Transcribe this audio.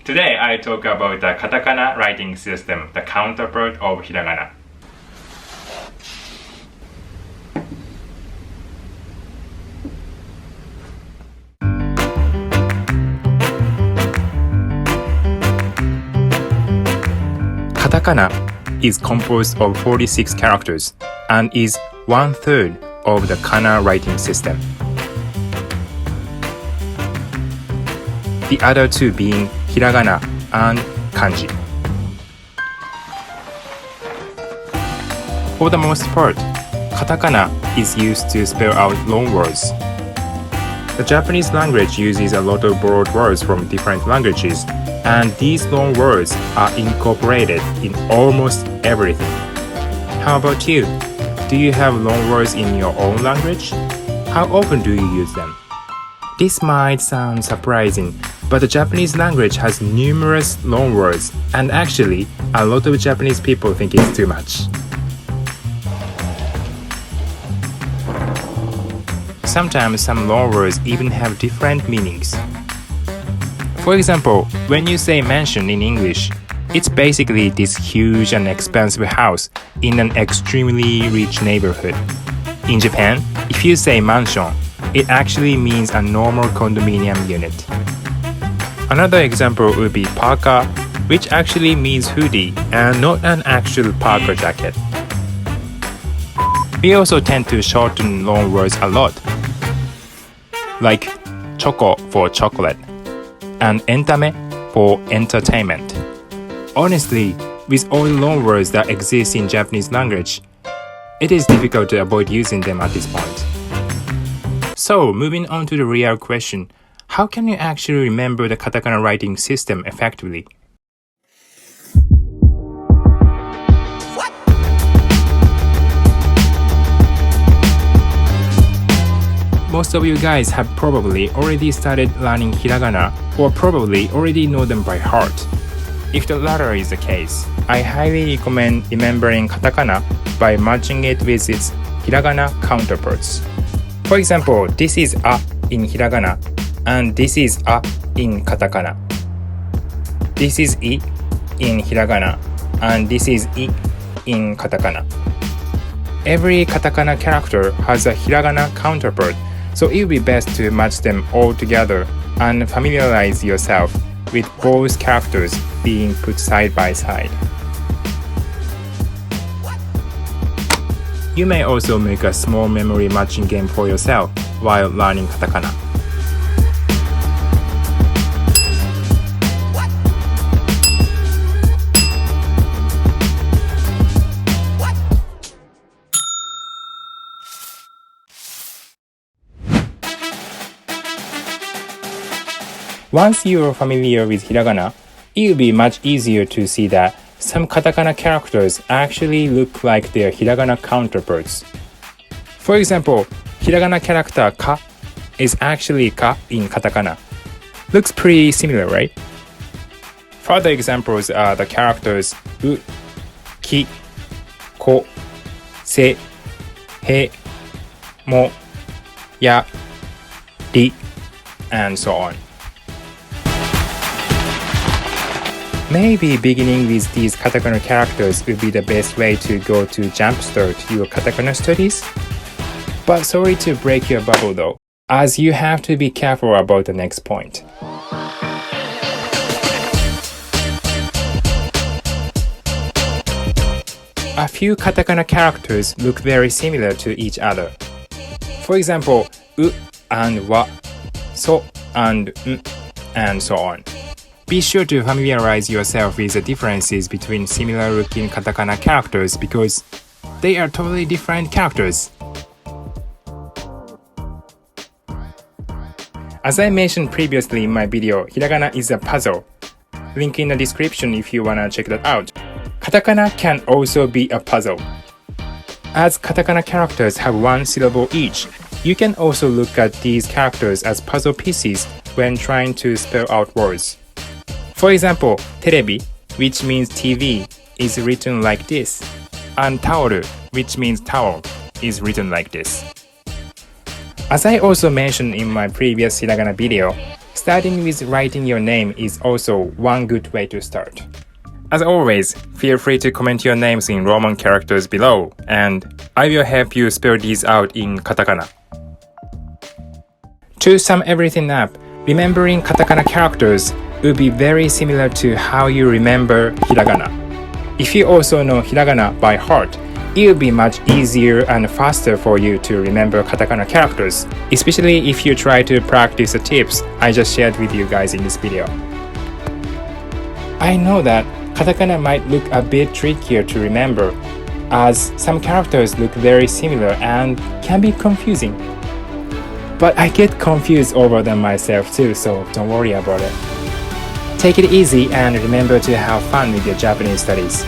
Today I talk about the katakana writing system, the counterpart of hiragana. Katakana is composed of 46 characters and is 1/3 of the kana writing system. The other two being Hiragana and Kanji. For the most part, katakana is used to spell out long words. The Japanese language uses a lot of borrowed words from different languages, and these long words are incorporated in almost everything. How about you? Do you have long words in your own language? How often do you use them? This might sound surprising, but the Japanese language has numerous long words, and actually, a lot of Japanese people think it's too much. Sometimes some long words even have different meanings. For example, when you say mansion in English, it's basically this huge and expensive house in an extremely rich neighborhood. In Japan, if you say mansion, it actually means a normal condominium unit. Another example would be parka, which actually means hoodie and not an actual parka jacket. We also tend to shorten long words a lot, like choco for chocolate and entame for entertainment. Honestly, with all the long words that exist in Japanese language, it is difficult to avoid using them at this point. So, moving on to the real question, how can you actually remember the katakana writing system effectively? Most of you guys have probably already started learning hiragana or probably already know them by heart. If the latter is the case, I highly recommend remembering katakana by matching it with its hiragana counterparts. For example, this is a in hiragana and this is a in katakana. This is I in hiragana and this is I in katakana. Every katakana character has a hiragana counterpart, so it would be best to match them all together and familiarize yourself with both characters being put side by side. You may also make a small memory matching game for yourself while learning katakana. Once you are familiar with hiragana, it will be much easier to see that some katakana characters actually look like their hiragana counterparts. For example, hiragana character ka is actually ka in katakana. Looks pretty similar, right? Further examples are the characters u, ki, ko, se, he, mo, ya, ri, and so on. Maybe beginning with these katakana characters would be the best way to go to jumpstart your katakana studies. But sorry to break your bubble though, as you have to be careful about the next point. A few katakana characters look very similar to each other. For example, u and wa, so and n, and so on. Be sure to familiarize yourself with the differences between similar-looking katakana characters because they are totally different characters. As I mentioned previously in my video, hiragana is a puzzle. Link in the description if you wanna check that out. Katakana can also be a puzzle. As katakana characters have one syllable each, you can also look at these characters as puzzle pieces when trying to spell out words. For example, terebi, which means TV, is written like this, and taoru, which means towel, is written like this. As I also mentioned in my previous hiragana video, starting with writing your name is also one good way to start. As always, feel free to comment your names in Roman characters below, and I will help you spell these out in katakana. To sum everything up, remembering katakana characters will be very similar to how you remember hiragana. If you also know hiragana by heart, it will be much easier and faster for you to remember katakana characters, especially if you try to practice the tips I just shared with you guys in this video. I know that katakana might look a bit trickier to remember, as some characters look very similar and can be confusing. But I get confused over them myself too, so don't worry about it. Take it easy and remember to have fun with your Japanese studies.